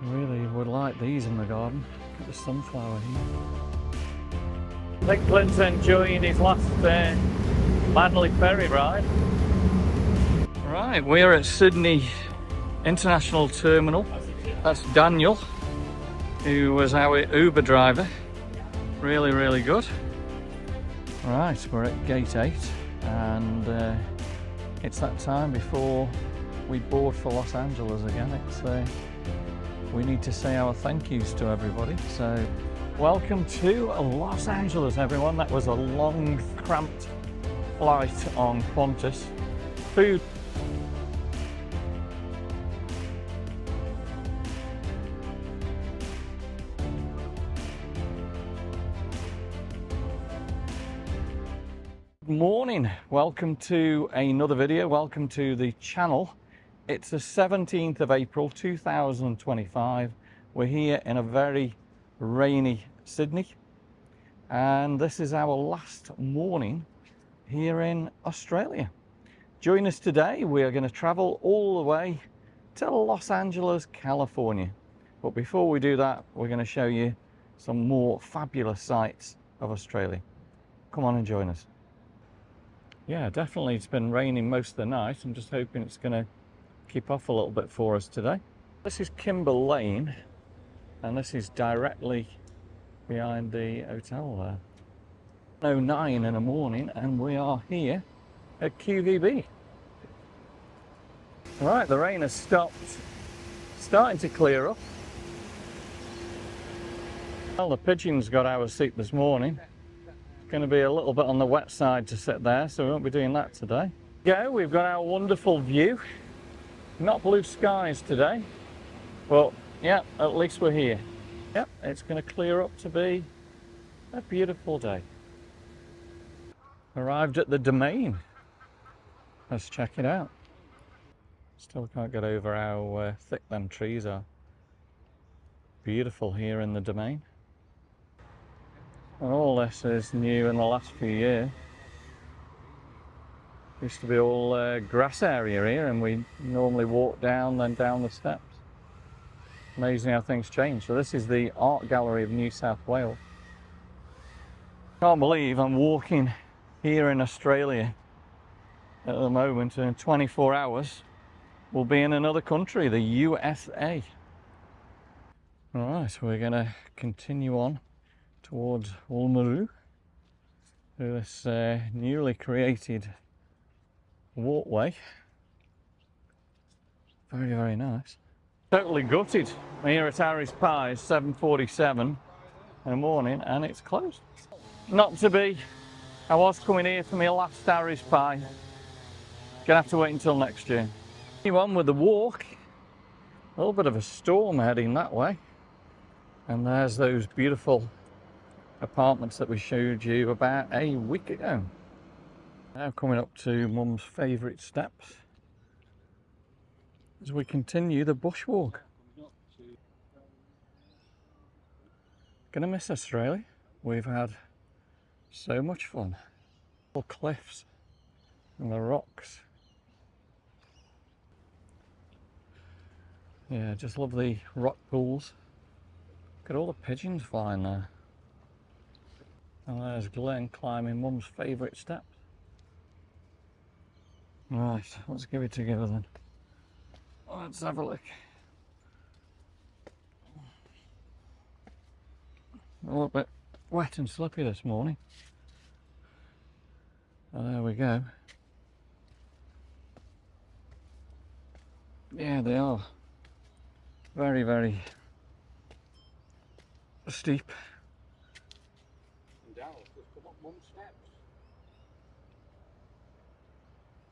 Really would like these in the garden. Look at the sunflower here. I think Glynn's enjoying his last Manly ferry ride. Right, we're at Sydney International Terminal. That's Daniel, who was our Uber driver. Really, really good. Right, we're at gate 8 and it's that time before we board for Los Angeles again. We need to say our thank yous to everybody. So welcome to Los Angeles, everyone. That was a long, cramped flight on Qantas. Food. Good morning, welcome to another video, welcome to the channel. It's the 17th of April 2025. We're here in a very rainy Sydney and this is our last morning here in Australia. Join us today, we are going to travel all the way to Los Angeles, California. But before we do that, we're going to show you some more fabulous sights of Australia. Come on and join us. Yeah, definitely it's been raining most of the night. I'm just hoping it's going to keep off a little bit for us today. This is Kimber Lane and this is directly behind the hotel there. 9 in the morning and we are here at QVB. Right, the rain has stopped, starting to clear up. Well, the pigeons got our seat this morning. Going to be a little bit on the wet side to sit there, so we won't be doing that today. Yeah, we've got our wonderful view. Not blue skies today, but yeah, at least we're here. Yep, it's going to clear up to be a beautiful day. Arrived at the Domain. Let's check it out. Still can't get over how thick them trees are. Beautiful here in the Domain. And all this is new in the last few years. Used to be all grass area here and we normally walk down, then down the steps. Amazing how things change. So this is the Art Gallery of New South Wales. Can't believe I'm walking here in Australia at the moment, and in 24 hours we'll be in another country, the USA. Alright, we're going to continue on towards Uluru through this newly created walkway. Very, very nice. Totally gutted. I'm here at Harry's Pie, 7:47 in the morning and it's closed. Not to be. I was coming here for my last Harry's Pie. Gonna have to wait until next year. Continue on with the walk. A little bit of a storm heading that way. And there's those beautiful apartments that we showed you about a week ago. Now coming up to Mum's favourite steps as we continue the bushwalk. Gonna miss Australia. We've had so much fun. The cliffs and the rocks. Yeah, just love the rock pools. Look at all the pigeons flying there. And there's Glynn climbing Mum's favourite steps. Right, let's give it together then. Let's have a look. A little bit wet and slippy this morning. Oh, there we go. Yeah, they are. Very, very steep.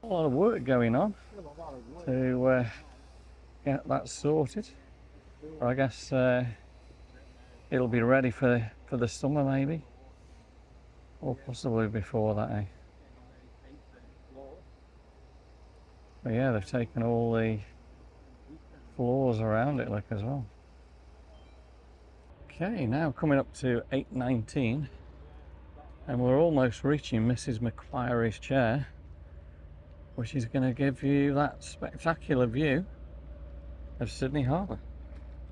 A lot of work going on to get that sorted. Or I guess it'll be ready for the summer maybe, or possibly before that. But yeah, they've taken all the floors around it like as well. Okay, now coming up to 8:19 and we're almost reaching Mrs. McQuarrie's chair, which is going to give you that spectacular view of Sydney Harbour.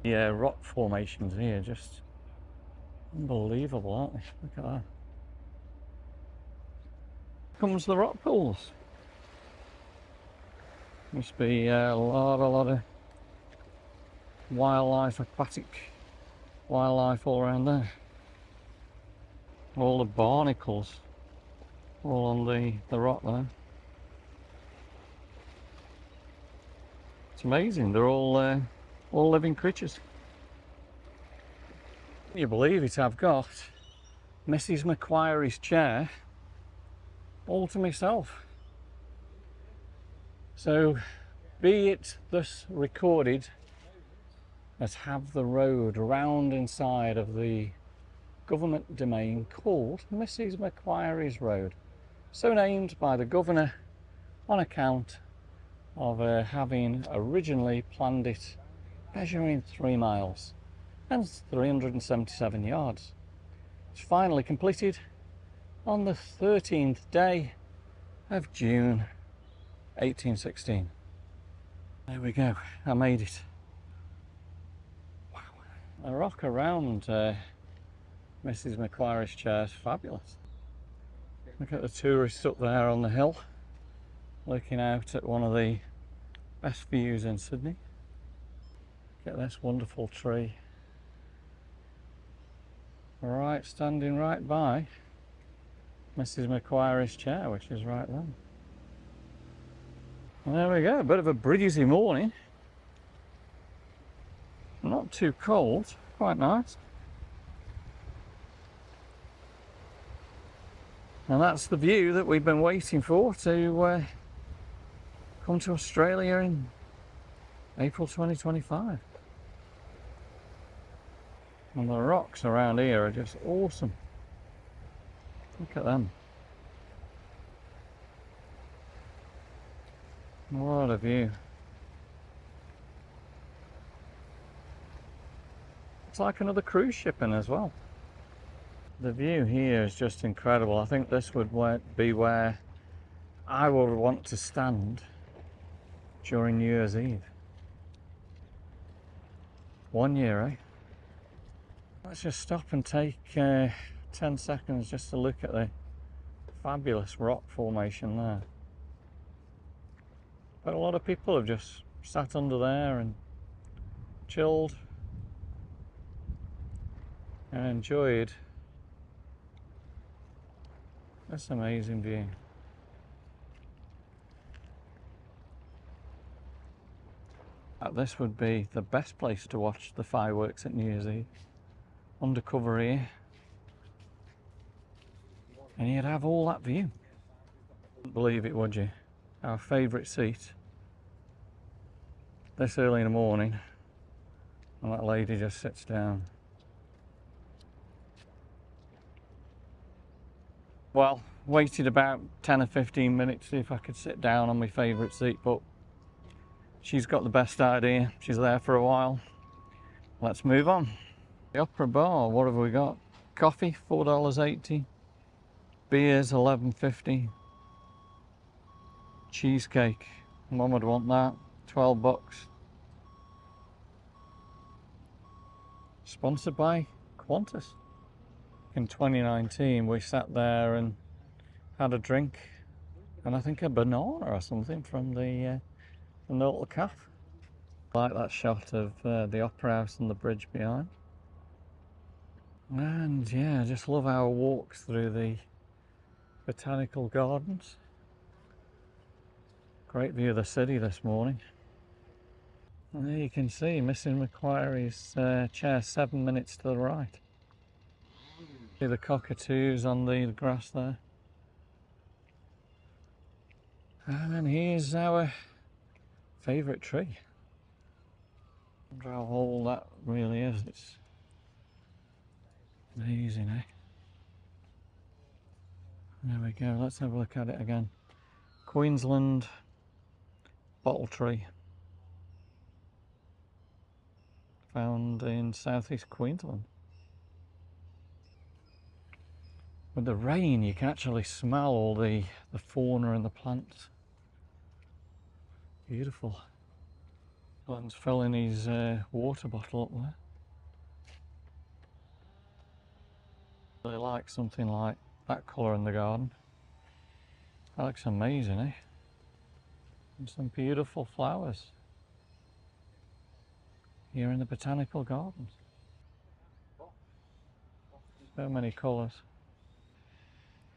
Yeah, rock formations here, just unbelievable, aren't they? Look at that. Comes the rock pools. Must be a lot of wildlife, aquatic wildlife all around there. All the barnacles, all on the rock there. It's amazing. They're all living creatures. Can you believe it? I've got Mrs. Macquarie's chair all to myself. So, be it thus recorded as have the road round inside of the government domain called Mrs. Macquarie's Road, so named by the governor on account of having originally planned it measuring 3 miles and 377 yards. It's finally completed on the 13th day of June 1816. There we go, I made it. Wow. The rock around Mrs. Macquarie's chair is fabulous. Look at the tourists up there on the hill, looking out at one of the best views in Sydney. Look at this wonderful tree. Right, standing right by Mrs. Macquarie's chair, which is right there. And there we go, a bit of a breezy morning. Not too cold, quite nice. And that's the view that we've been waiting for to come to Australia in April 2025. And the rocks around here are just awesome. Look at them. What a view. It's like another cruise ship in as well. The view here is just incredible. I think this would be where I would want to stand during New Year's Eve. 1 year, eh? Let's just stop and take 10 seconds just to look at the fabulous rock formation there. But a lot of people have just sat under there and chilled and enjoyed this amazing view. This would be the best place to watch the fireworks at New Year's Eve. Undercover here. And you'd have all that view. Wouldn't believe it, would you? Our favourite seat. This early in the morning. And that lady just sits down. Well, waited about 10 or 15 minutes to see if I could sit down on my favourite seat, but she's got the best idea. She's there for a while. Let's move on. The Opera Bar, what have we got? Coffee, $4.80. Beers, $11.50. Cheesecake, Mum would want that, $12. Sponsored by Qantas. In 2019 we sat there and had a drink and I think a banana or something from the little cafe. I like that shot of the Opera House and the bridge behind. And yeah, I just love our walks through the botanical gardens. Great view of the city this morning. And there you can see Mrs. Macquarie's chair 7 minutes to the right. See the cockatoos on the grass there. And here's our favourite tree. I wonder how old that really is. It's amazing, eh? There we go, let's have a look at it again. Queensland bottle tree. Found in southeast Queensland. With the rain you can actually smell all the fauna and the plants. Beautiful. Glynn's filling his water bottle up there. Really like something like that colour in the garden. That looks amazing, eh? And some beautiful flowers here in the botanical gardens. So many colours.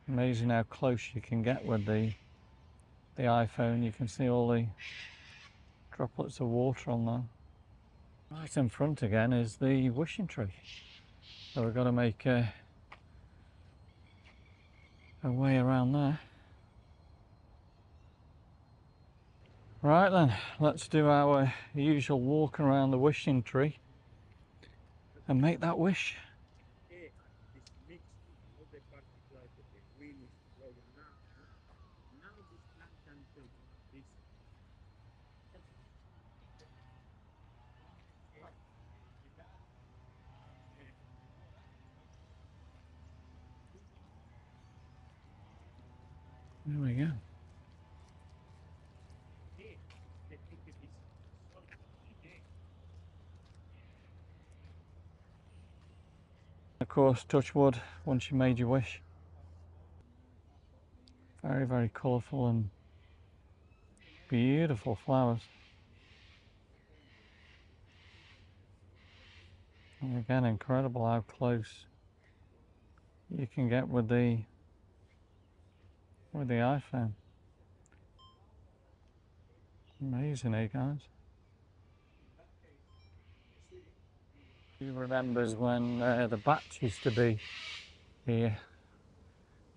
Amazing how close you can get with the iPhone. You can see all the droplets of water on there. Right in front again is the wishing tree. So we've got to make a way around there. Right then, let's do our usual walk around the wishing tree and make that wish. There we go. Of course, touch wood once you made your wish. Very, very colourful and beautiful flowers. And again, incredible how close you can get with the iPhone. Amazing, eh, guys? Who remembers when the bats used to be here?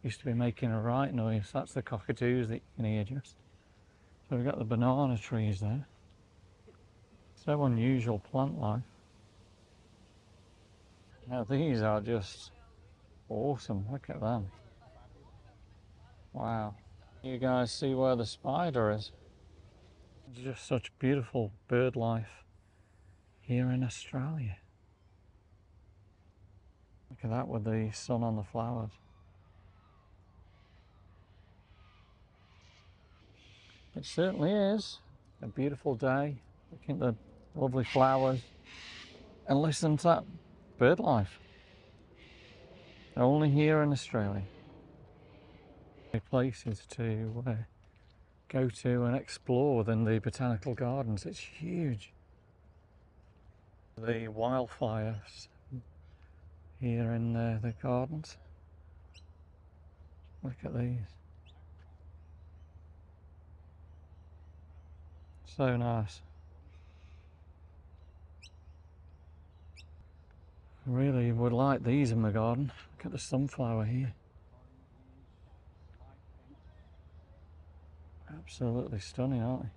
Used to be making a right noise. That's the cockatoos that you can hear just. So we've got the banana trees there. So unusual plant life. Now these are just awesome. Look at them. Wow. You guys see where the spider is? It's just such beautiful bird life here in Australia. Look at that with the sun on the flowers. It certainly is a beautiful day. Looking at the lovely flowers and listen to that bird life. Only here in Australia. Places to go to and explore within the botanical gardens. It's huge. The wildflowers here in the gardens. Look at these. So nice. Really would like these in the garden. Look at the sunflower here. Absolutely stunning, aren't they?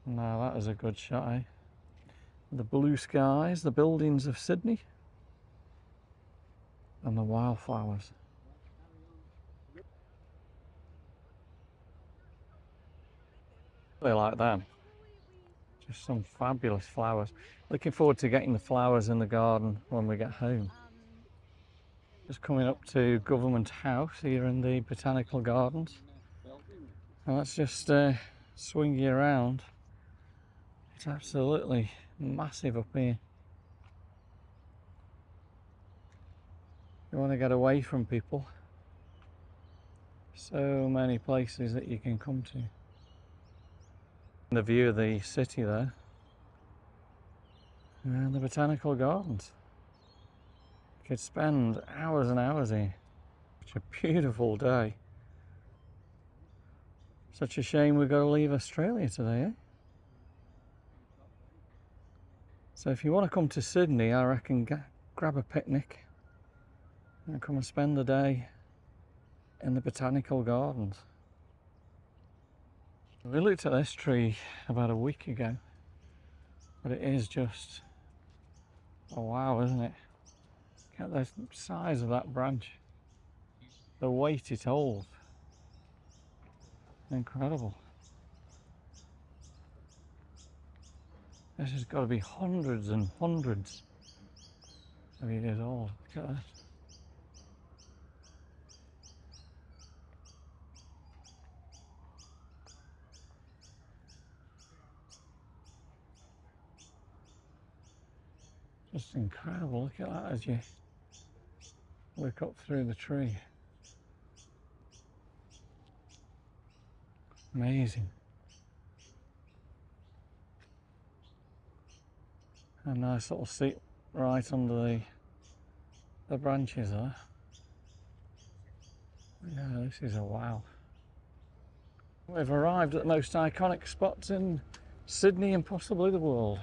Now that is a good shot, eh? The blue skies, the buildings of Sydney, and the wildflowers. They like them. Just some fabulous flowers. Looking forward to getting the flowers in the garden when we get home. Just coming up to Government House here in the Botanical Gardens. And let's just swing you around. It's absolutely massive up here. You want to get away from people. So many places that you can come to. The view of the city there. And the Botanical Gardens. You could spend hours and hours here. Such a beautiful day. Such a shame we've got to leave Australia today, eh? So if you want to come to Sydney, I reckon grab a picnic and come and spend the day in the Botanical Gardens. We looked at this tree about a week ago, but it is just a wow, isn't it? Look at the size of that branch, the weight it holds. Incredible. This has got to be hundreds and hundreds of years old. Look at that. Just incredible. Look at that as you look up through the tree. Amazing. A nice little seat right under the branches there. Yeah, this is a wow. We've arrived at the most iconic spots in Sydney and possibly the world.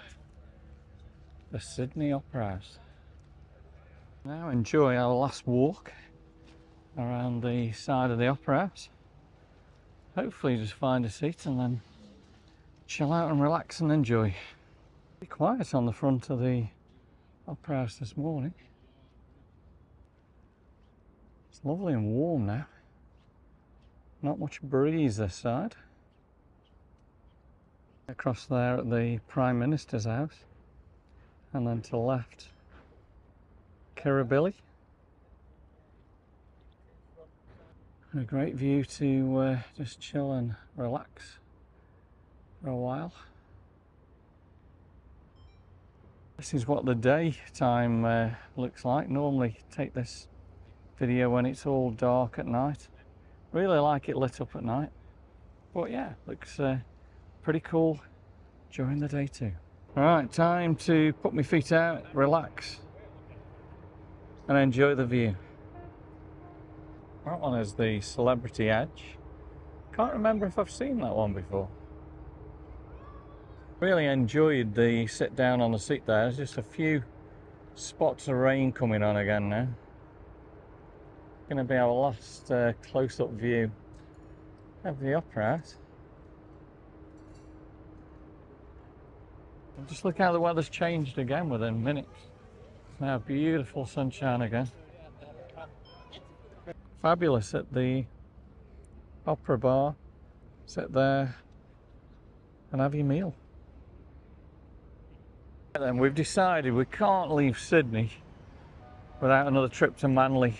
The Sydney Opera House. Now enjoy our last walk around the side of the Opera House. Hopefully just find a seat and then chill out and relax and enjoy. Be quiet on the front of the Opera House this morning. It's lovely and warm now. Not much breeze this side. Across there at the Prime Minister's house, and then to the left, Kirribilli. A great view to just chill and relax for a while. This is what the daytime looks like. Normally take this video when it's all dark at night. Really like it lit up at night. But yeah, looks pretty cool during the day too. Alright, time to put my feet out, relax and enjoy the view. That one is the Celebrity Edge. Can't remember if I've seen that one before. Really enjoyed the sit down on the seat there. There's just a few spots of rain coming on again now. Going to be our last close-up view of the Opera House. And just look how the weather's changed again within minutes. Now beautiful sunshine again. Fabulous at the Opera Bar. Sit there and have your meal. And then we've decided we can't leave Sydney without another trip to Manly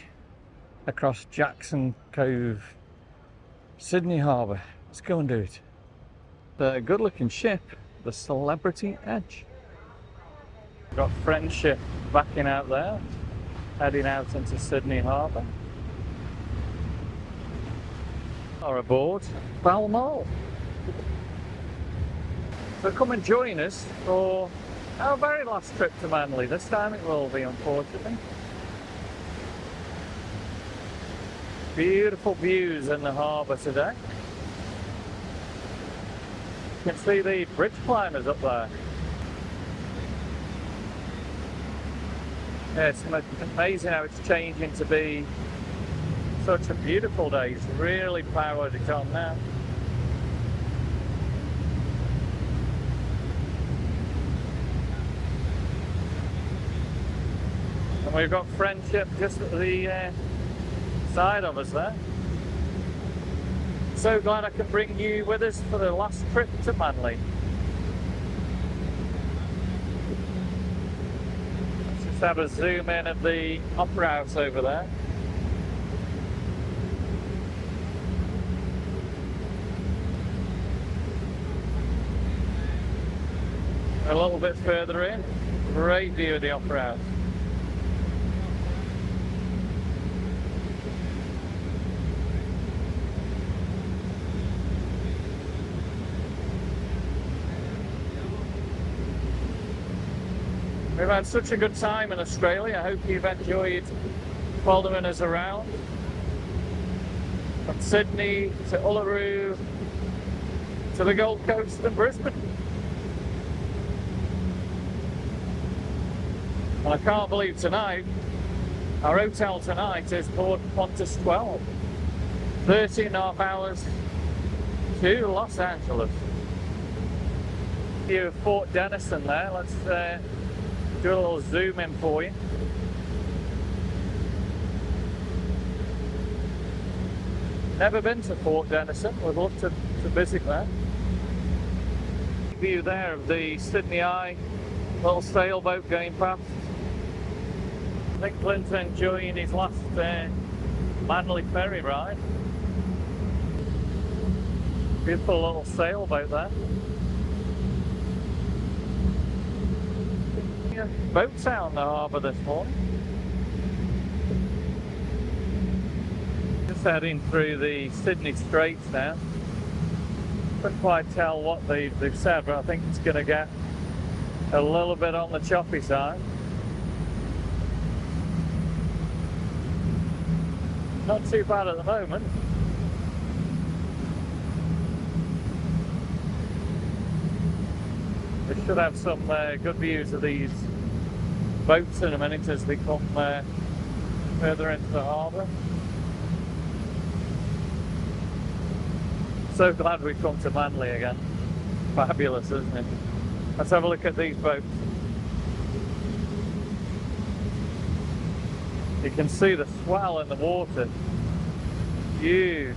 across Jackson Cove, Sydney Harbour. Let's go and do it. The good looking ship, the Celebrity Edge. We've got Friendship backing out there, heading out into Sydney Harbour. Or aboard Balmoral. So come and join us for our very last trip to Manly. This time it will be, unfortunately. Beautiful views in the harbour today. You can see the bridge climbers up there. Yeah, it's amazing how it's changing to be such a beautiful day. It's really powered it on now. And we've got Friendship just at the side of us there. So glad I could bring you with us for the last trip to Manly. Let's just have a zoom in at the Opera House over there. A little bit further in, great view of the Opera House. We've had such a good time in Australia. I hope you've enjoyed following us around. From Sydney to Uluru to the Gold Coast and Brisbane. And I can't believe tonight, our hotel tonight is Port Qantas 12. 13.5 hours to Los Angeles. View of Fort Denison there. Let's do a little zoom in for you. Never been to Fort Denison. We'd love to visit there. View there of the Sydney Eye, little sailboat going past. I think Glynn's enjoying his last Manly ferry ride. Beautiful little sailboat there. boats out in the harbour this morning. Just heading through the Sydney Straits now. Couldn't quite tell what they've said, but I think it's going to get a little bit on the choppy side. Not too bad at the moment. We should have some good views of these boats in a minute as they come further into the harbour. So glad we've come to Manly again. Fabulous, isn't it? Let's have a look at these boats. You can see the swell in the water. Huge.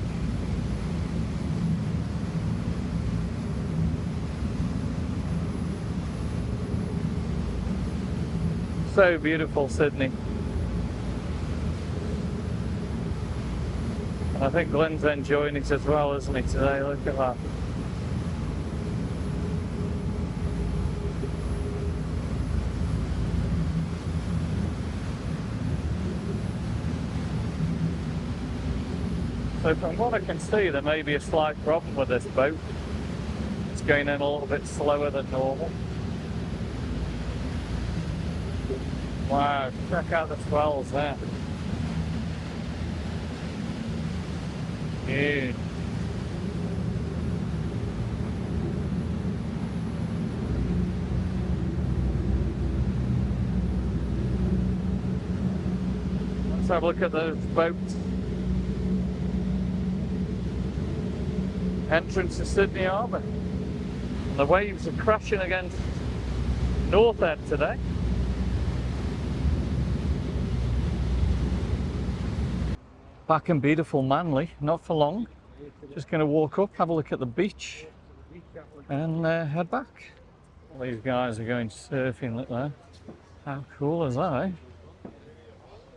So beautiful, Sydney. And I think Glynn's enjoying it as well, isn't he, today? Look at that. So from what I can see, there may be a slight problem with this boat. It's going in a little bit slower than normal. Wow, check out the swells there. Huge. Let's have a look at those boats. Entrance to Sydney Harbour. And the waves are crashing against North End today. Back in beautiful Manly, not for long. Just going to walk up, have a look at the beach and head back. These guys are going surfing, look there. How cool is that, eh?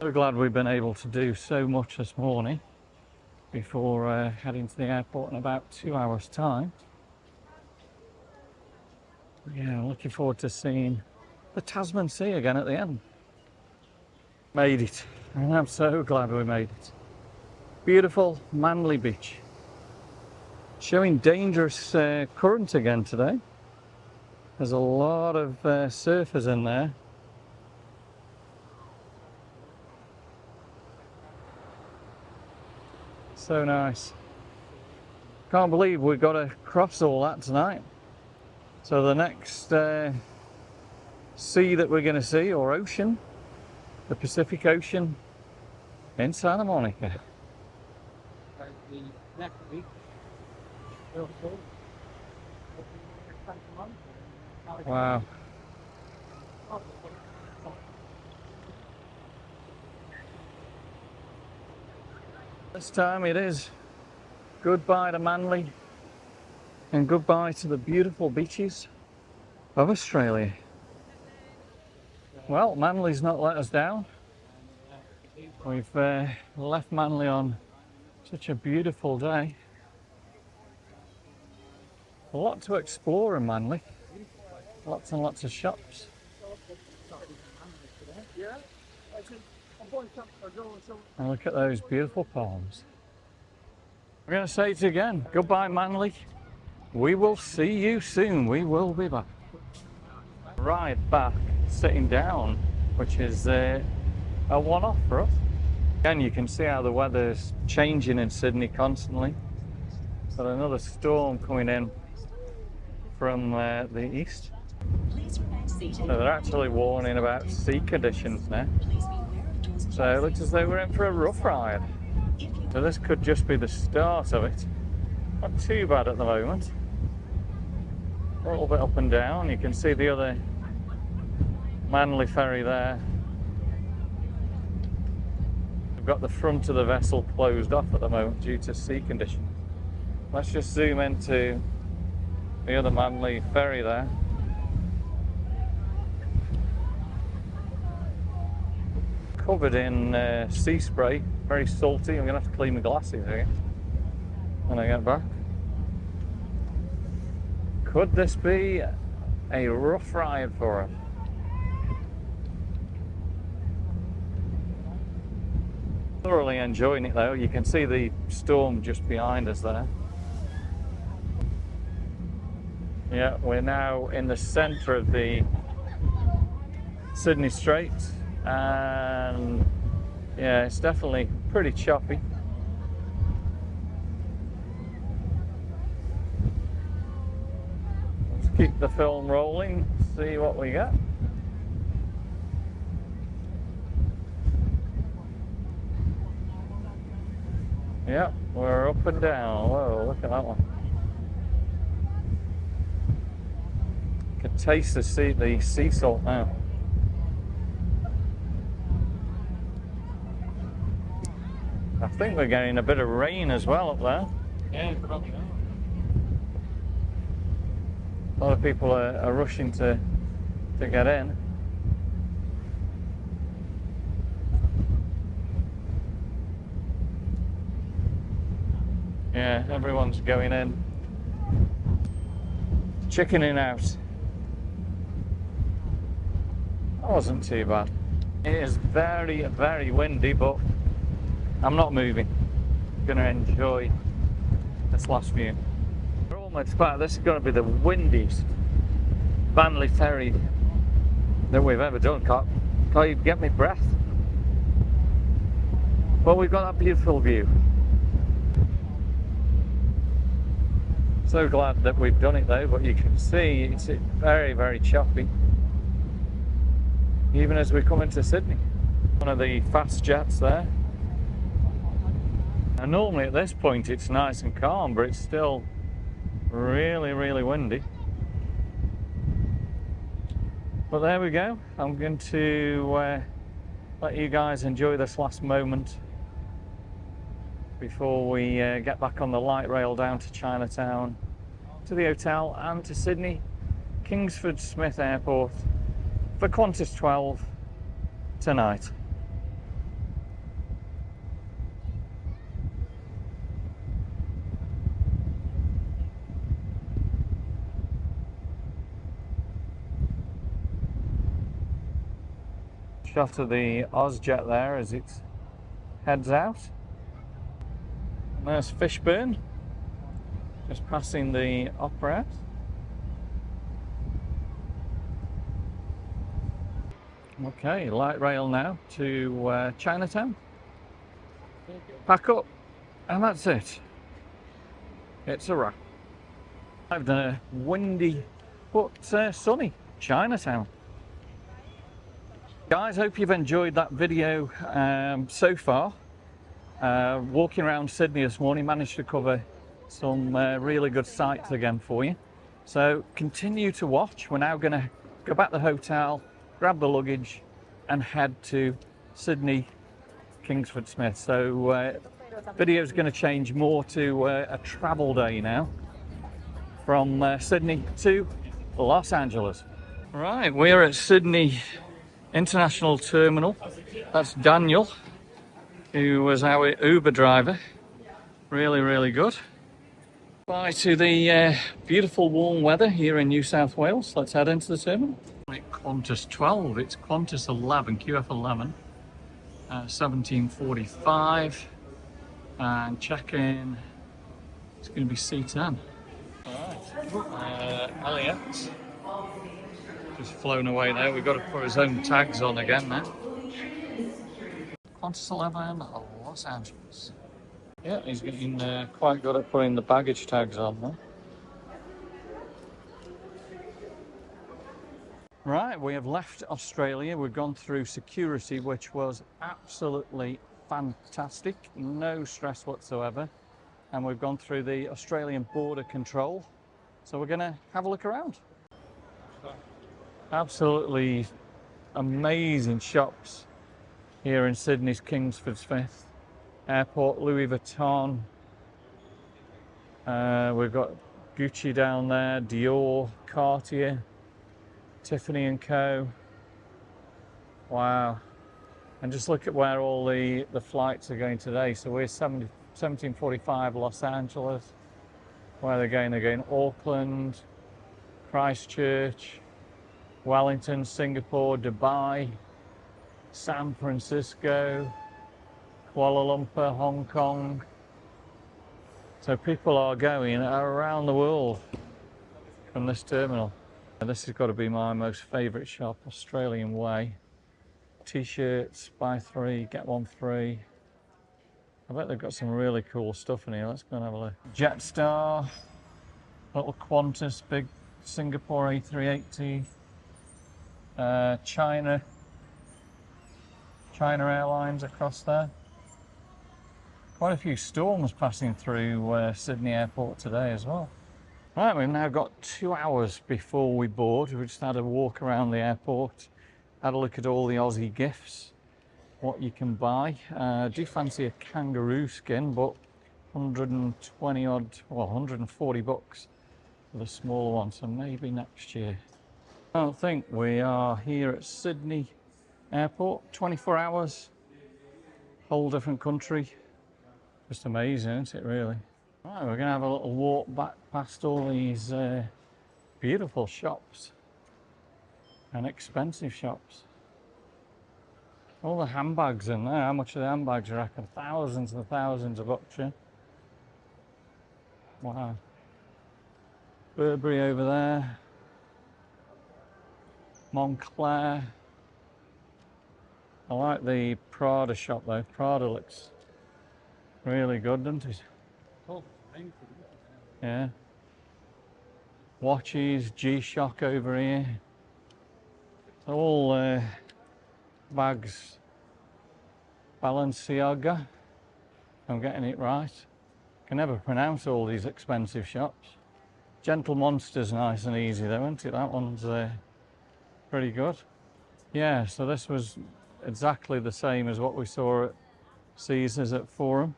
So glad we've been able to do so much this morning before heading to the airport in about 2 hours' time. Yeah, looking forward to seeing the Tasman Sea again at the end. Made it, and I'm so glad we made it. Beautiful Manly Beach. Showing dangerous current again today. There's a lot of surfers in there. So nice. Can't believe we've got to cross all that tonight. So the next sea that we're going to see, or ocean, the Pacific Ocean in Santa Monica. Wow. This time it is goodbye to Manly and goodbye to the beautiful beaches of Australia. Well, Manly's not let us down. We've left Manly on such a beautiful day. A lot to explore in Manly. Lots and lots of shops. And look at those beautiful palms. I'm going to say it again. Goodbye, Manly. We will see you soon. We will be back. Ride back sitting down, which is a one-off for us. Again, you can see how the weather's changing in Sydney constantly. Got another storm coming in from the east. So they're actually warning about sea conditions now. So it looks as though we're in for a rough ride. So this could just be the start of it. Not too bad at the moment. A little bit up and down. You can see the other Manly ferry there. We've got the front of the vessel closed off at the moment due to sea conditions. Let's just zoom into the other Manly ferry there. Covered in sea spray, very salty. I'm going to have to clean my glasses again when I get back. Could this be a rough ride for us? Thoroughly enjoying it though. You can see the storm just behind us there. Yeah, we're now in the centre of the Sydney Straits, and yeah, it's definitely pretty choppy. Let's keep the film rolling, see what we get. Yeah, we're up and down. Whoa, look at that one. Can taste the sea salt now. I think we're getting a bit of rain as well up there. Yeah, probably. A lot of people are rushing to get in. Yeah, everyone's going in. Chickening out. That wasn't too bad. It is very, very windy, but I'm not moving. I'm going to enjoy this last view. We're almost back. This is going to be the windiest Banley ferry that we've ever done. Can't even get me breath. But we've got that beautiful view. So glad that we've done it though, but you can see it's very, very choppy. Even as we come into Sydney. One of the fast jets there. And normally at this point it's nice and calm, but it's still really, really windy. But there we go. I'm going to let you guys enjoy this last moment before we get back on the light rail down to Chinatown, to the hotel and to Sydney Kingsford Smith Airport for Qantas 12 tonight. Shot of the Ozjet there as it heads out. And there's Fishburn, just passing the Opera House. Okay, light rail now to Chinatown. Pack up, and that's it. It's a wrap. I've done a windy but sunny Chinatown. Guys, hope you've enjoyed that video so far. Walking around Sydney this morning, managed to cover some really good sights again for you. So continue to watch. We're now going to go back to the hotel, grab the luggage and head to Sydney Kingsford Smith. So video is going to change more to a travel day now from Sydney to Los Angeles. Right, we're at Sydney International Terminal. That's Daniel, who was our Uber driver. Really, really good. Bye to the beautiful warm weather here in New South Wales. Let's head into the terminal. Qantas 12, it's Qantas 11, QF11, 17:45, and check-in, it's going to be C10. Alright, Elliot, just flown away there. We've got to put his own tags on again now. Qantas 11, Los Angeles. Yeah, he's getting quite good at putting the baggage tags on there. Right, we have left Australia. We've gone through security, which was absolutely fantastic. No stress whatsoever. And we've gone through the Australian border control. So we're going to have a look around. Absolutely amazing shops here in Sydney's Kingsford Smith Airport. Louis Vuitton. We've got Gucci down there, Dior, Cartier, Tiffany & Co. Wow. And just look at where all the flights are going today. So we're 17:45 Los Angeles. Where they're going? They're going Auckland, Christchurch, Wellington, Singapore, Dubai, San Francisco, Kuala Lumpur, Hong Kong. So people are going around the world from this terminal. And this has got to be my most favourite shop, Australian Way. T-shirts, buy 3, get 1 free. I bet they've got some really cool stuff in here. Let's go and have a look. Jetstar, little Qantas, big Singapore A380, China Airlines across there. Quite a few storms passing through Sydney Airport today as well. Right, we've now got 2 hours before we board. We just had a walk around the airport, had a look at all the Aussie gifts, what you can buy. I do fancy a kangaroo skin, but 120 odd, well, 140 bucks for the smaller one, so maybe next year. I don't think we are here at Sydney Airport, 24 hours, whole different country. Just amazing, isn't it, really? Right, we're going to have a little walk back past all these beautiful shops and expensive shops. All the handbags in there. How much are the handbags? I reckon thousands and thousands of bucks, yeah? Wow. Burberry over there. Montclair. I like the Prada shop though. Prada looks really good, doesn't it? Yeah. Watches, G-Shock over here. All bags. Balenciaga. I'm getting it right. Can never pronounce all these expensive shops. Gentle Monster's nice and easy though, isn't it? That one's pretty good. Yeah, so this was exactly the same as what we saw at Caesars at Forum.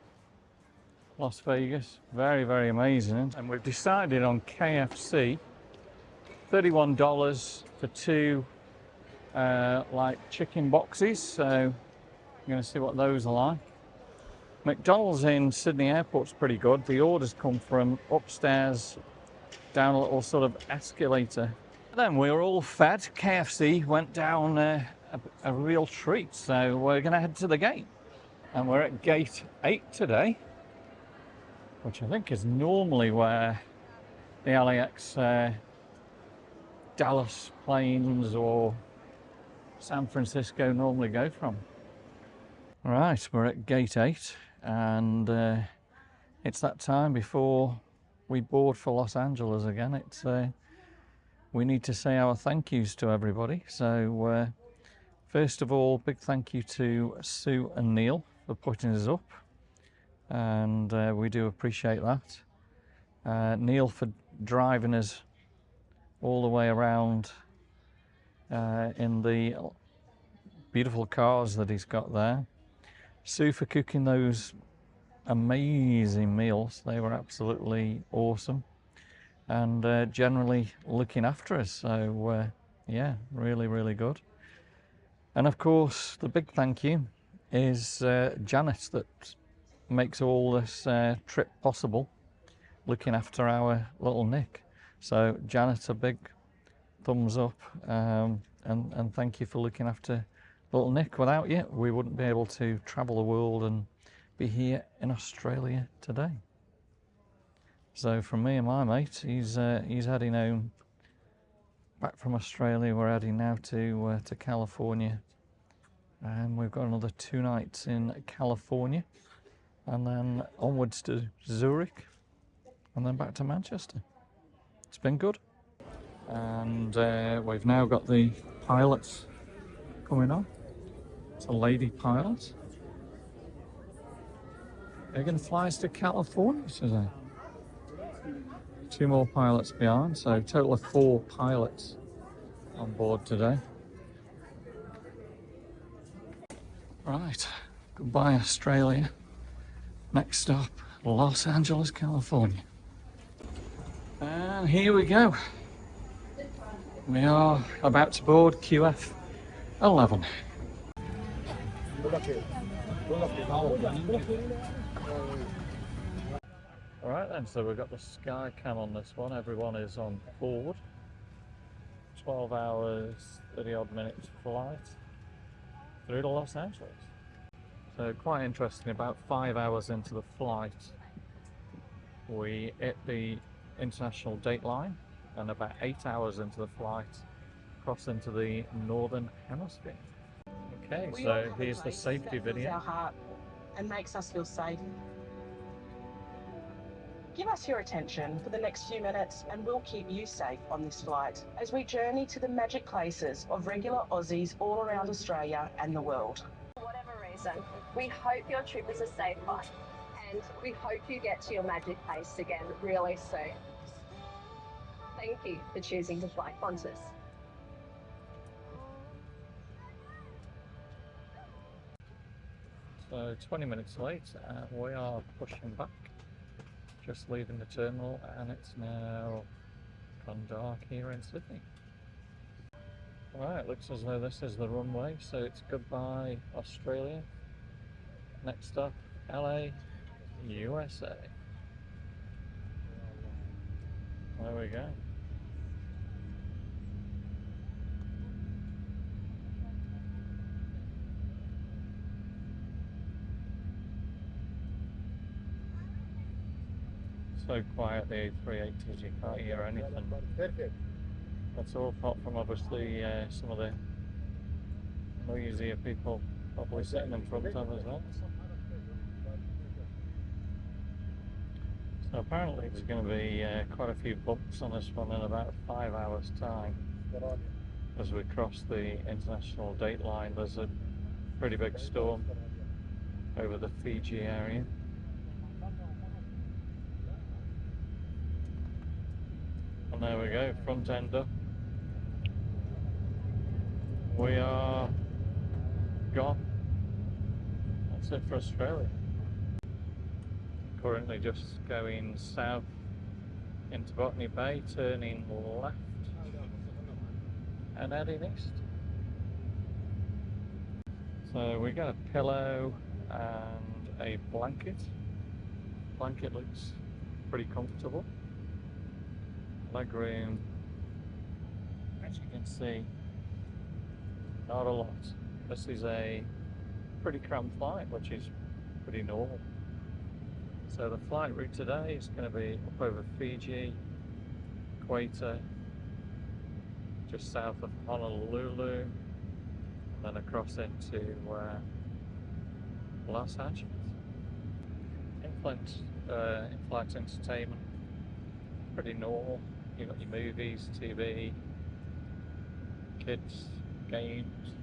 Las Vegas, very, very amazing. And we've decided on KFC, $31 for 2 like chicken boxes. So I'm going to see what those are like. McDonald's in Sydney Airport's pretty good. The orders come from upstairs down a little sort of escalator. Then we were all fed. KFC went down a real treat. So we're going to head to the gate. And we're at gate 8 today, which I think is normally where the LAX Dallas planes or San Francisco normally go from. Right, we're at gate 8 and it's that time before we board for Los Angeles again. It's we need to say our thank yous to everybody. So first of all, big thank you to Sue and Neil for putting us up, and we do appreciate that. Neil for driving us all the way around in the beautiful cars that he's got there. Sue for cooking those amazing meals. They were absolutely awesome, and generally looking after us. So yeah, really, really good. And of course, the big thank you is Janet, that makes all this trip possible, looking after our little Nick. So Janet, a big thumbs up, and thank you for looking after little Nick. Without you, we wouldn't be able to travel the world and be here in Australia today. So from me and my mate, he's heading home back from Australia. We're heading now to California, and we've got another 2 nights in California, and then onwards to Zurich, and then back to Manchester. It's been good. And we've now got the pilots coming on. It's a lady pilot. They're going to fly us to California today. 2 more pilots behind, so a total of 4 pilots on board today. Right, goodbye Australia. Next stop, Los Angeles, California. And here we go. We are about to board QF 11. Alright then, so we've got the sky cam on this one. Everyone is on board. 12 hours, 30 odd minutes flight through to Los Angeles. So quite interesting, about 5 hours into the flight, we hit the international date line, and about 8 hours into the flight, cross into the northern hemisphere. Okay, so here's the safety video. Our heart and makes us feel safe. Give us your attention for the next few minutes and we'll keep you safe on this flight as we journey to the magic places of regular Aussies all around Australia and the world. For whatever reason, we hope your trip is a safe one and we hope you get to your magic place again really soon. Thank you for choosing to fly Qantas. So 20 minutes late, we are pushing back, just leaving the terminal, and it's now gone dark here in Sydney. Right, looks as though this is the runway, so it's goodbye Australia. Next up, LA, USA. There we go. So quiet, the A380s, you can't hear anything. That's all apart from obviously some of the noisier people probably sitting in front of us well. So apparently there's going to be quite a few bumps on this one in about 5 hours time. As we cross the international date line, there's a pretty big storm over the Fiji area. And there we go, front end up. We are gone. That's it for Australia. Currently just going south into Botany Bay, turning left and heading east. So we got a pillow and a blanket. Blanket looks pretty comfortable. Legroom, as you can see, not a lot. This is a pretty cramped flight, which is pretty normal. So the flight route today is going to be up over Fiji, Equator, just south of Honolulu, and then across into Los Angeles. In-flight entertainment, pretty normal. You've got your movies, TV, kids, games,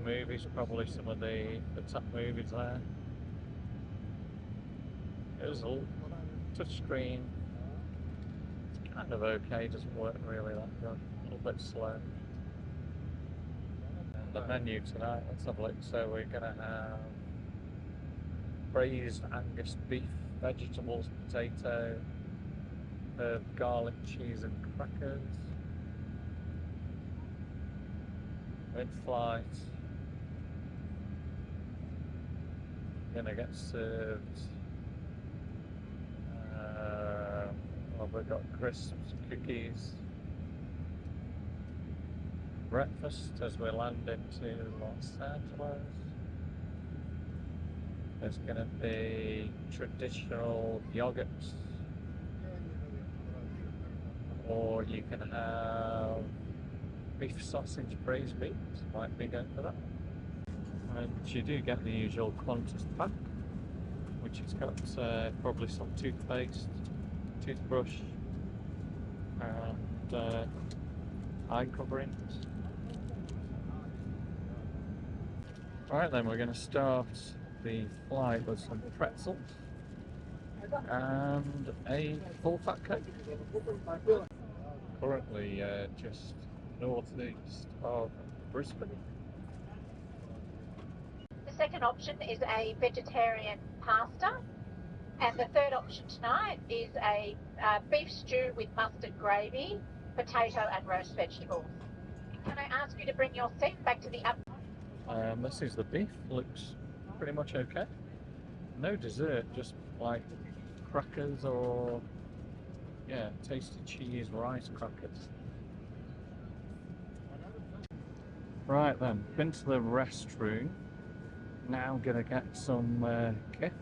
movies, probably some of the top movies there. There's a touch screen. It's kind of okay, doesn't work really that good. A little bit slow. And the menu tonight, let's have a look. So we're gonna have braised Angus beef, vegetables, potato, herb, garlic, cheese and crackers. Mid-flight, gonna get served. Well, we've got crisps, cookies, breakfast as we land into Los Angeles. There's gonna be traditional yogurts, or you can have beef sausage, braised beef. Might be going for that. And you do get the usual Qantas pack, which has got probably some toothpaste, toothbrush, and eye coverings. Right then, we're going to start the flight with some pretzels and a full fat cake. Currently just northeast of Brisbane. The second option is a vegetarian pasta, and the third option tonight is a beef stew with mustard gravy, potato and roast vegetables. Can I ask you to bring your seat back to the up? This is the beef, looks pretty much okay. No dessert, just like crackers or, yeah, tasty cheese rice crackers. Right then, been to the restroom, Now I'm gonna get some kip,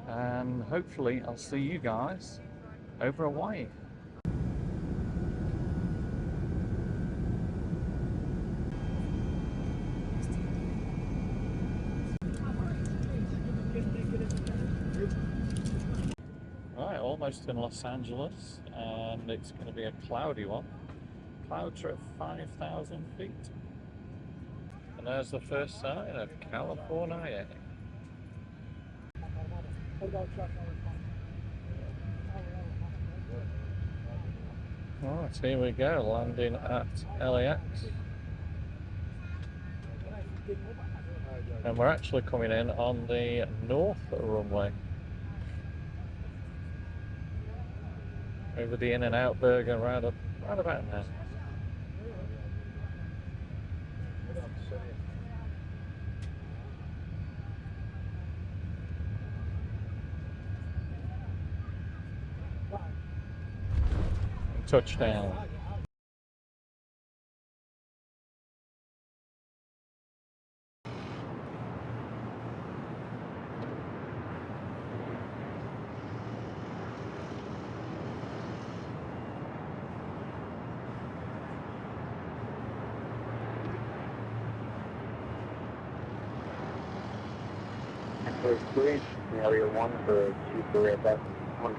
and hopefully I'll see you guys over a wave. Right, almost in Los Angeles, and it's going to be a cloudy one. Clouds are at 5,000 feet. And there's the first sign of California. Right, here we go, landing at LAX. And we're actually coming in on the north runway. Over the In-N-Out Burger, right about now. Touchdown. There's 3 in area 1 for 2 for red bus. 1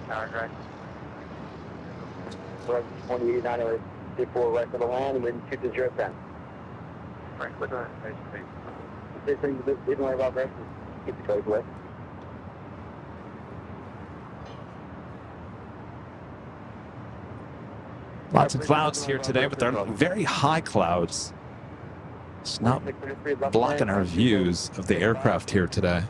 tower drive. Right, 28 or 54 right for the land, wind 2-0 Right, click on it. This thing, didn't worry about braces. Keep the toes wet. Lots of clouds here today, but they're very high clouds. It's not blocking our views of the aircraft here today.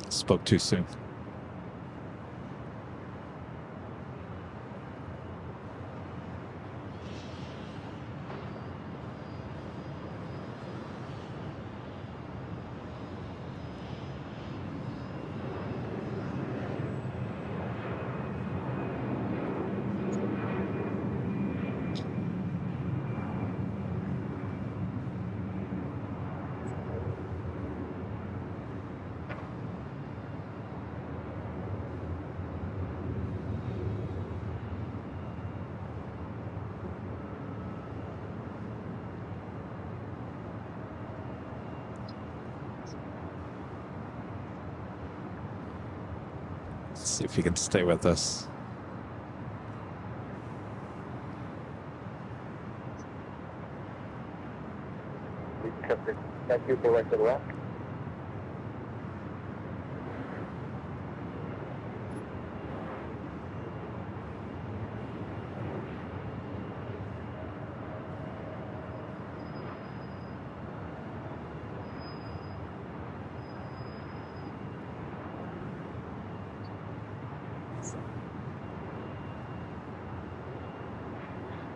Spoke too soon. Let's see if he can stay with us. Thank you for right to the left.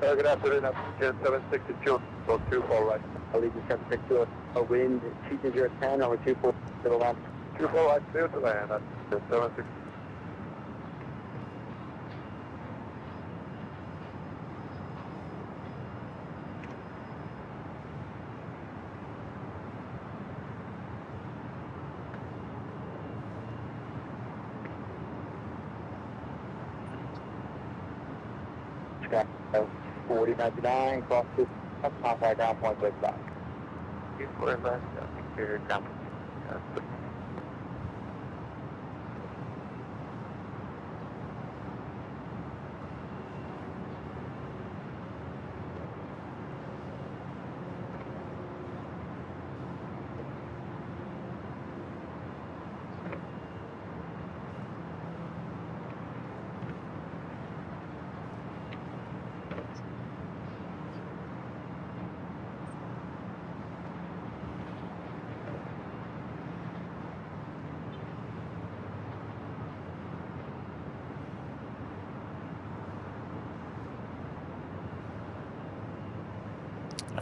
Good afternoon, I'm 762, so 2 4 right. Allegiance 762, a wind 2-0 over 24 to the left. 24 right, clear to land, that's 762. Scott, 4099, cross this, contact ground point, west side. 24 left, here, down.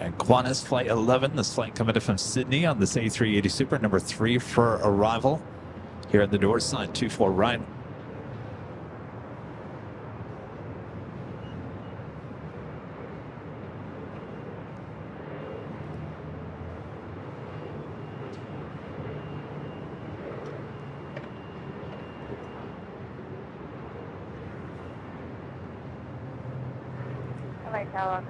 And Qantas Flight 11, this flight coming in from Sydney on this A380 Super, number 3 for arrival. Here at the door side, 24 right. Tower,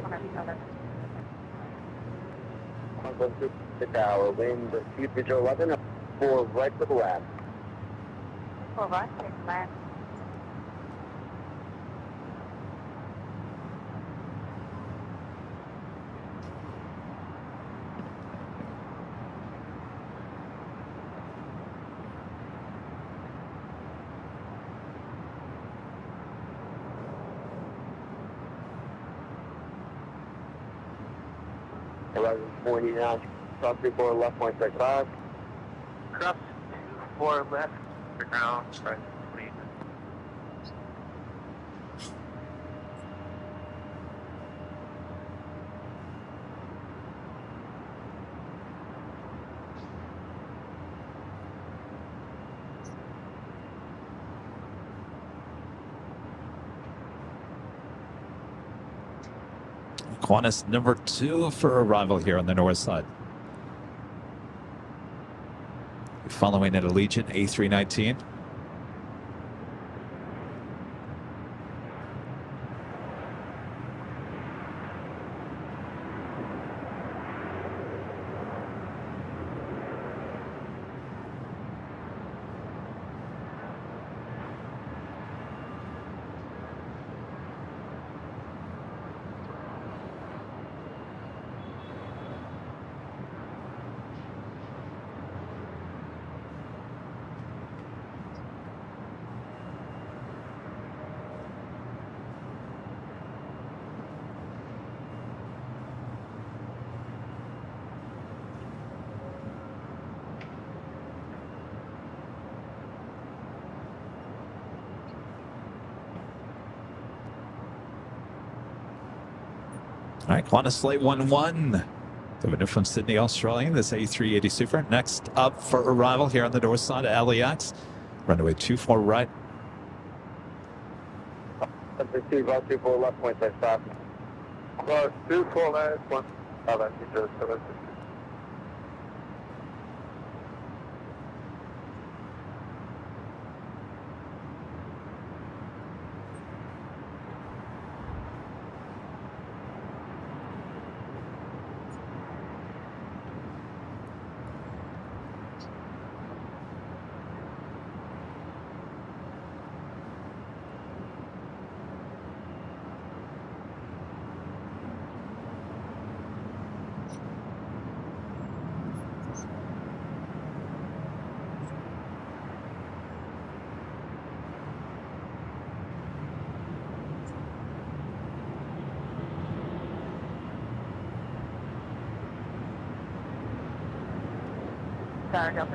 the tower, wind, Future 11, 4 right to the left. 4 right, 6 left. Arrival 49, cross 24 left, 165. Cross 4 left, the ground, right, please. Qantas number 2 for arrival here on the north side. Following at Allegiant A319. All right, Qantas Flight 11, coming in from Sydney, Australia, this A380 Super. Next up for arrival here on the north side of LAX, runway 24 right. 2 right, 24 left, 165. Cross 24 left, 1, Delta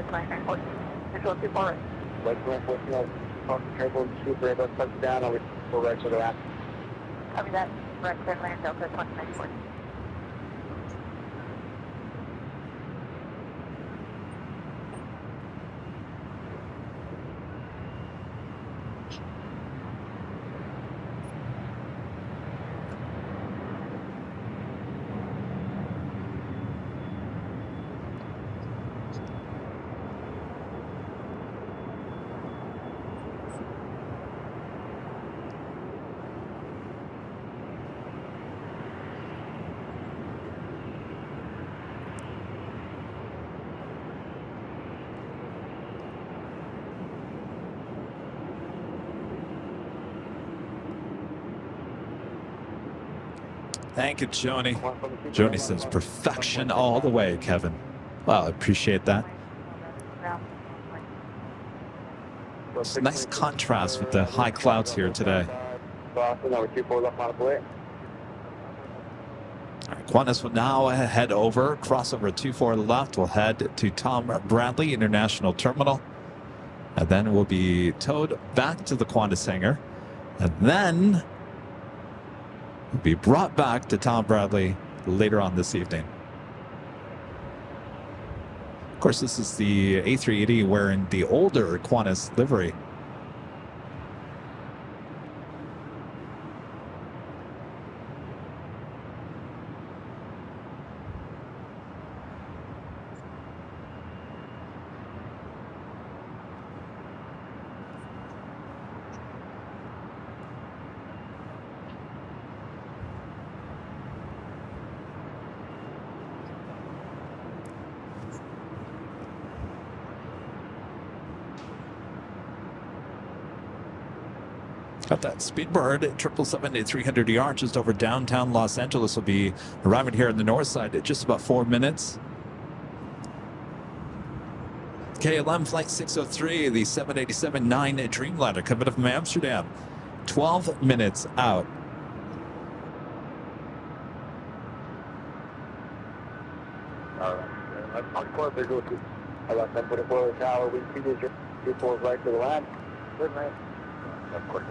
29, Control 24. Right, 14, concentrate, super, let's touch down, I'll go right to the left. Copy that. Right, clear land, Delta 29. Thank you, Joni. Joni says perfection all the way, Kevin. Well, I appreciate that. It's a nice contrast with the high clouds here today. All right, Qantas will now head over, cross over 24 left. We'll head to Tom Bradley International Terminal. And then we'll be towed back to the Qantas hangar. And then we'll be brought back to Tom Bradley later on this evening. Of course, this is the A380 wearing the older Qantas livery. Got that Speedbird 777-300ER just over downtown Los Angeles will be arriving here on the north side at just about 4 minutes. KLM Flight 603, the 787-9 Dreamliner coming up from Amsterdam, 12 minutes out. Tower, we see this 24 right to the line. Good man. Of course.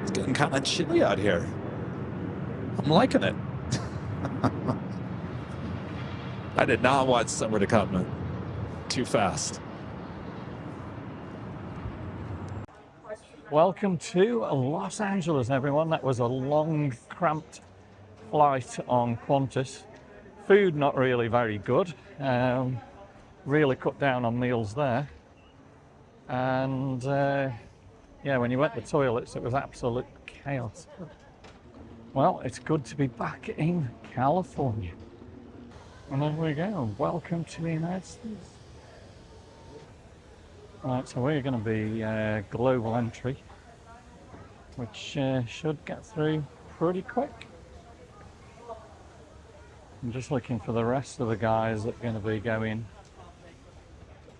It's getting kind of chilly out here. I'm liking it. I did not want summer to come too fast. Welcome to Los Angeles, everyone. That was a long, cramped flight on Qantas. Food not really very good. Really cut down on meals there. And yeah, when you went to the toilets, it was absolute chaos. Well, it's good to be back in California. And there we go. Welcome to the United States. Right, so we're going to be global entry, which should get through pretty quick. I'm just looking for the rest of the guys that are going to be going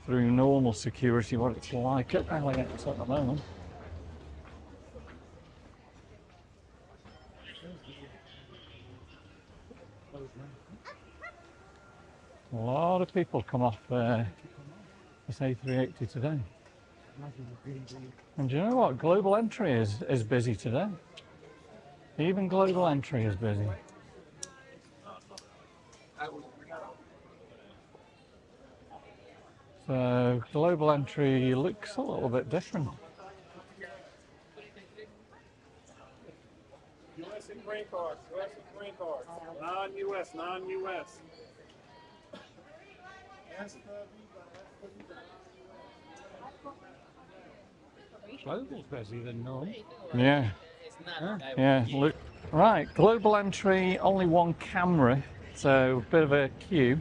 through normal security, what it's like at LAX at the moment. A lot of people come off this A380 today. And do you know what? Global entry is busy today. Even global entry is busy. So global entry looks a little bit different. US and green cards, US and green cards. Non-US, non-US. Global's busy than normal. Yeah. Yeah. Look. Right. Global entry, only one camera, so a bit of a queue.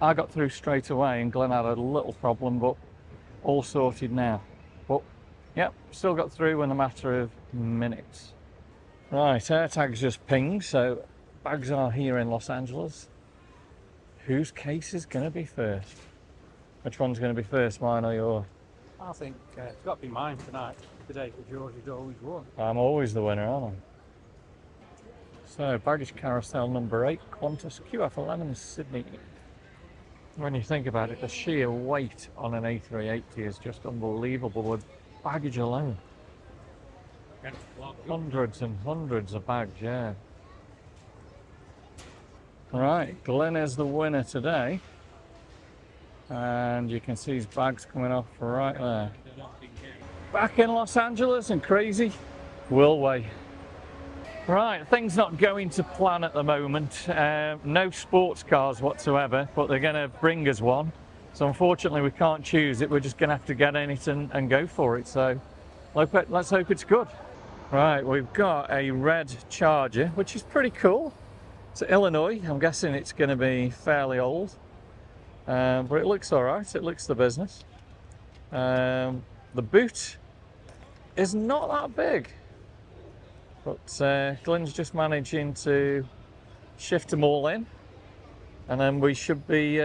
I got through straight away, and Glynn had a little problem, but all sorted now. But yep, still got through in a matter of minutes. Right. AirTags just pinged, so bags are here in Los Angeles. Whose case is going to be first? Which one's going to be first, mine or yours? I think it's got to be mine tonight. Today, because yours is always won. I'm always the winner, aren't I? So, baggage carousel number 8, Qantas QF11 Sydney. When you think about it, the sheer weight on an A380 is just unbelievable with baggage alone. Hundreds and hundreds of bags, yeah. Right, Glynn is the winner today. And you can see his bags coming off right there. Back in Los Angeles and crazy will we. Right, things not going to plan at the moment. No sports cars whatsoever, but they're going to bring us one. So unfortunately we can't choose it. We're just going to have to get in it and go for it. So let's hope it's good. Right, we've got a red Charger, which is pretty cool. It's Illinois. I'm guessing it's going to be fairly old. But it looks all right. It looks the business. The boot is not that big. But Glynn's just managing to shift them all in. And then we should be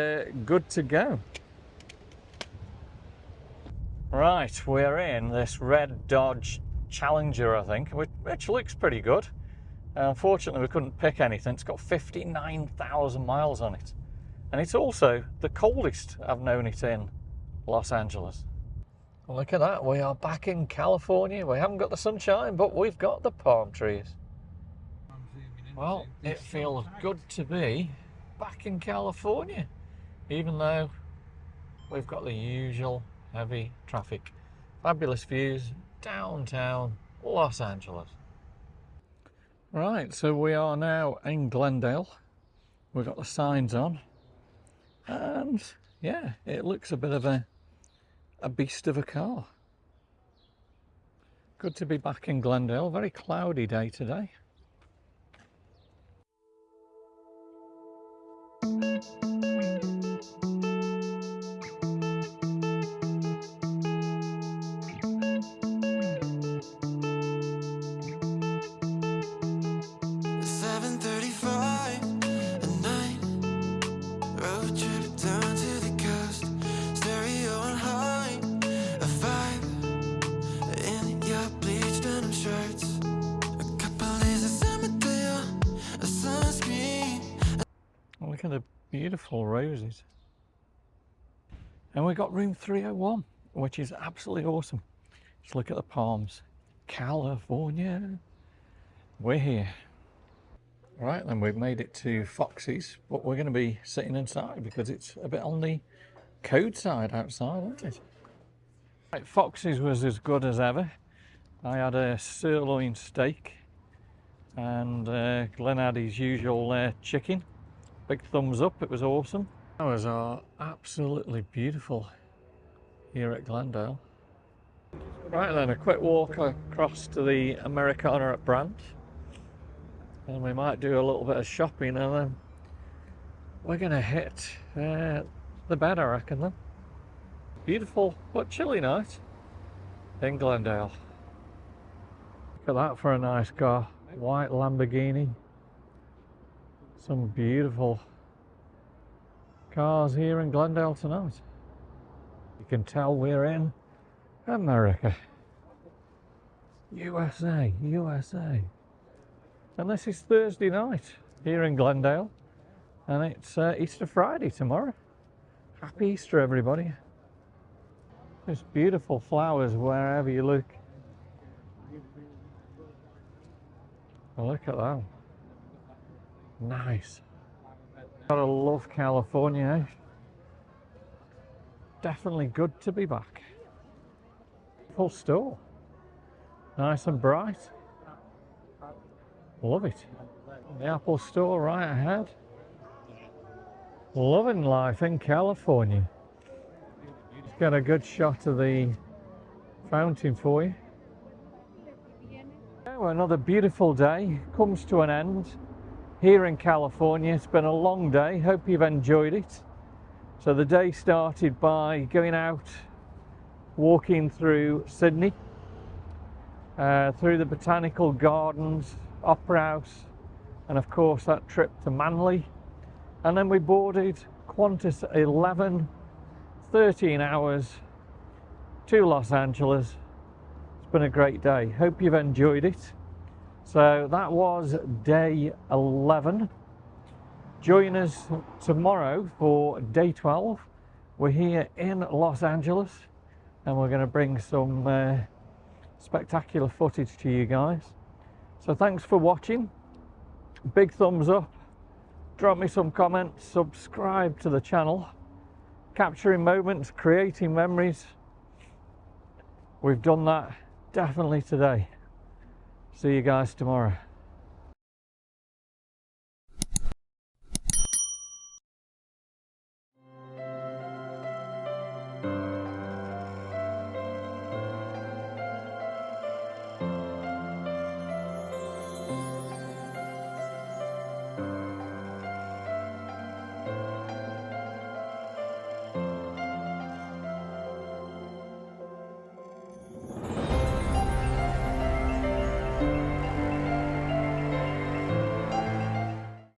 good to go. Right, we're in this red Dodge Challenger, I think, which looks pretty good. Unfortunately, we couldn't pick anything. It's got 59,000 miles on it. And it's also the coldest I've known it in Los Angeles. Look at that, we are back in California. We haven't got the sunshine, but we've got the palm trees. Well, it feels good to be back in California, even though we've got the usual heavy traffic. Fabulous views, downtown Los Angeles. Right, so we are now in Glendale. We've got the signs on, and yeah, it looks a bit of a beast of a car. Good to be back in Glendale. Very cloudy day today. Road trip down to the coast, stereo on high, a vibe in your bleached denim shirts, a couple days of cemetery, a sunscreen. Look at the beautiful roses. And we got room 301, which is absolutely awesome. Just look at the palms. California. We're here. Right, then we've made it to Foxy's, but we're going to be sitting inside because it's a bit on the cold side outside, isn't it? Right, Foxy's was as good as ever. I had a sirloin steak and Glynn had his usual chicken. Big thumbs up, it was awesome. Flowers are absolutely beautiful here at Glendale. Right then, a quick walk across to the Americana at Brandt. And we might do a little bit of shopping, and then we're going to hit the bed, I reckon, then. Beautiful but chilly night in Glendale. Look at that for a nice car. White Lamborghini. Some beautiful cars here in Glendale tonight. You can tell we're in America. USA, USA. And this is Thursday night here in Glendale, and it's Easter Friday tomorrow. Happy Easter, everybody. There's beautiful flowers wherever you look. Oh, look at that. Nice. Gotta love California, eh? Definitely good to be back. Full store. Nice and bright. Love it. The Apple store right ahead. Loving life in California. Just got a good shot of the fountain for you. Now another beautiful day comes to an end here in California. It's been a long day. Hope you've enjoyed it. So the day started by going out, walking through Sydney, through the botanical gardens, Opera House, and of course that trip to Manly, and then we boarded Qantas 11, 13 hours to Los Angeles. It's been a great day. Hope you've enjoyed it. So that was day 11. Join us tomorrow for day 12. We're here in Los Angeles and we're going to bring some spectacular footage to you guys. So thanks for watching. Big thumbs up. Drop me some comments. Subscribe to the channel. Capturing moments, creating memories. We've done that definitely today. See you guys tomorrow.